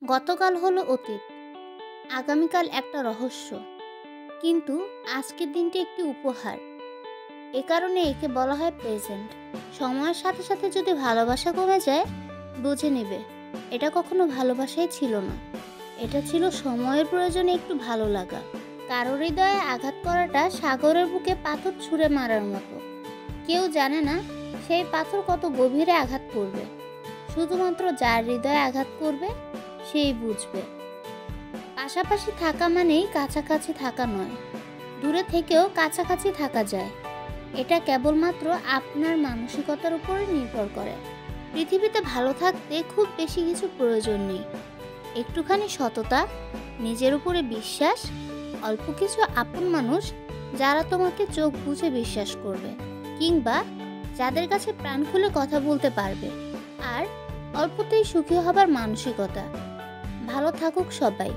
গতকাল হলো অতীত, আগামীকাল একটা রহস্য, কিন্তু আজকের দিনটি একটি উপহার। এ কারণে একে বলা হয় প্রেজেন্ট। সময়ের সাথে সাথে যদি ভালোবাসা কমে যায়, বুঝে নেবে এটা কখনো ভালোবাসাই ছিল না, এটা ছিল সময়ের প্রয়োজনে একটু ভালো লাগা। কারো হৃদয়ে আঘাত করাটা সাগরের বুকে পাথর ছুঁড়ে মারার মতো। কেউ জানে না সেই পাথর কত গভীরে আঘাত করবে, শুধুমাত্র যার হৃদয়ে আঘাত করবে সেই বুঝবে। পাশাপাশি থাকা মানেই কাছাকাছি থাকা নয়, দূরে থেকেও কাছাকাছি থাকা যায়। এটা কেবলমাত্র আপনার মানসিকতার উপরে নির্ভর করে। পৃথিবীতে ভালো থাকতে খুব বেশি কিছু প্রয়োজন নেই। একটুখানি সততা, নিজের উপরে বিশ্বাস, অল্প কিছু আপন মানুষ যারা তোমাকে চোখ বুজে বিশ্বাস করবে, কিংবা যাদের কাছে প্রাণ খুলে কথা বলতে পারবে। আর অল্পতেই সুখী হবার মানসিকতা। ভালো থাকুক সবাই,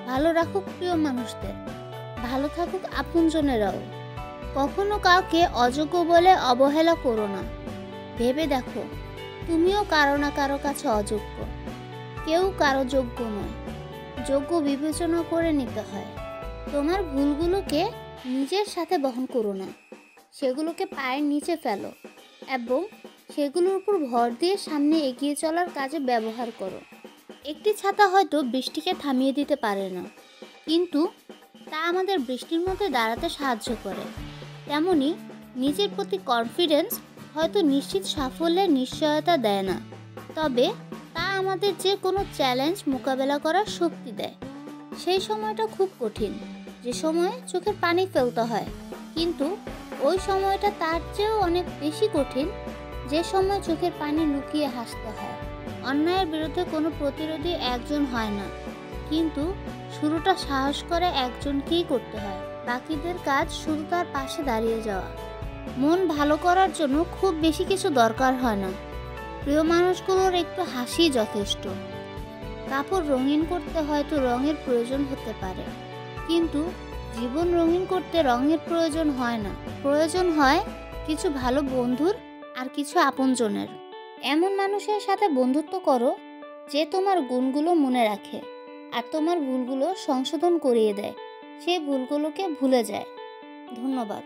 ভালো রাখুক প্রিয় মানুষদের, ভালো থাকুক আপনজনেরাও। কখনো কাউকে অযোগ্য বলে অবহেলা করো না। ভেবে দেখো, তুমিও কারো না কারো কাছে অযোগ্য। কেউ কারো যোগ্য নয়, যোগ্য বিবেচনা করে নিতে হয়। তোমার ভুলগুলোকে নিজের সাথে বহন করো না, সেগুলোকে পায়ের নিচে ফেলো এবং সেগুলোর উপর ভর দিয়ে সামনে এগিয়ে চলার কাজে ব্যবহার করো। একটি ছাতা হয়তো বৃষ্টিকে থামিয়ে দিতে পারে না, কিন্তু তা আমাদের বৃষ্টির মধ্যে দাঁড়াতে সাহায্য করে। তেমনি নিজের প্রতি কনফিডেন্স হয়তো নিশ্চিত সাফল্যের নিশ্চয়তা দেয় না, তবে তা আমাদের যে কোনো চ্যালেঞ্জ মোকাবেলা করার শক্তি দেয়। সেই সময়টা খুব কঠিন, যে সময়ে চোখের পানি ফেলতে হয়, কিন্তু ওই সময়টা তার চেয়েও অনেক বেশি কঠিন, যে সময় চোখের পানি লুকিয়ে হাসতে হয়। অন্যায়ের বিরুদ্ধে কোনো প্রতিরোধী একজন হয় না, কিন্তু শুরুটা সাহস করে একজনকেই করতে হয়। বাকিদের কাজ শুধু তার পাশে দাঁড়িয়ে যাওয়া। মন ভালো করার জন্য খুব বেশি কিছু দরকার হয় না, প্রিয় মানুষগুলোর একটু হাসি যথেষ্ট। কাপড় রঙিন করতে হয়তো রঙের প্রয়োজন হতে পারে, কিন্তু জীবন রঙিন করতে রঙের প্রয়োজন হয় না। প্রয়োজন হয় কিছু ভালো বন্ধুর আর কিছু আপনজনের। এমন মানুষের সাথে বন্ধুত্ব করো যে তোমার গুণগুলো মনে রাখে আর তোমার ভুলগুলো সংশোধন করিয়ে দেয়, সেই ভুলগুলোকে ভুলে যায়। ধন্যবাদ।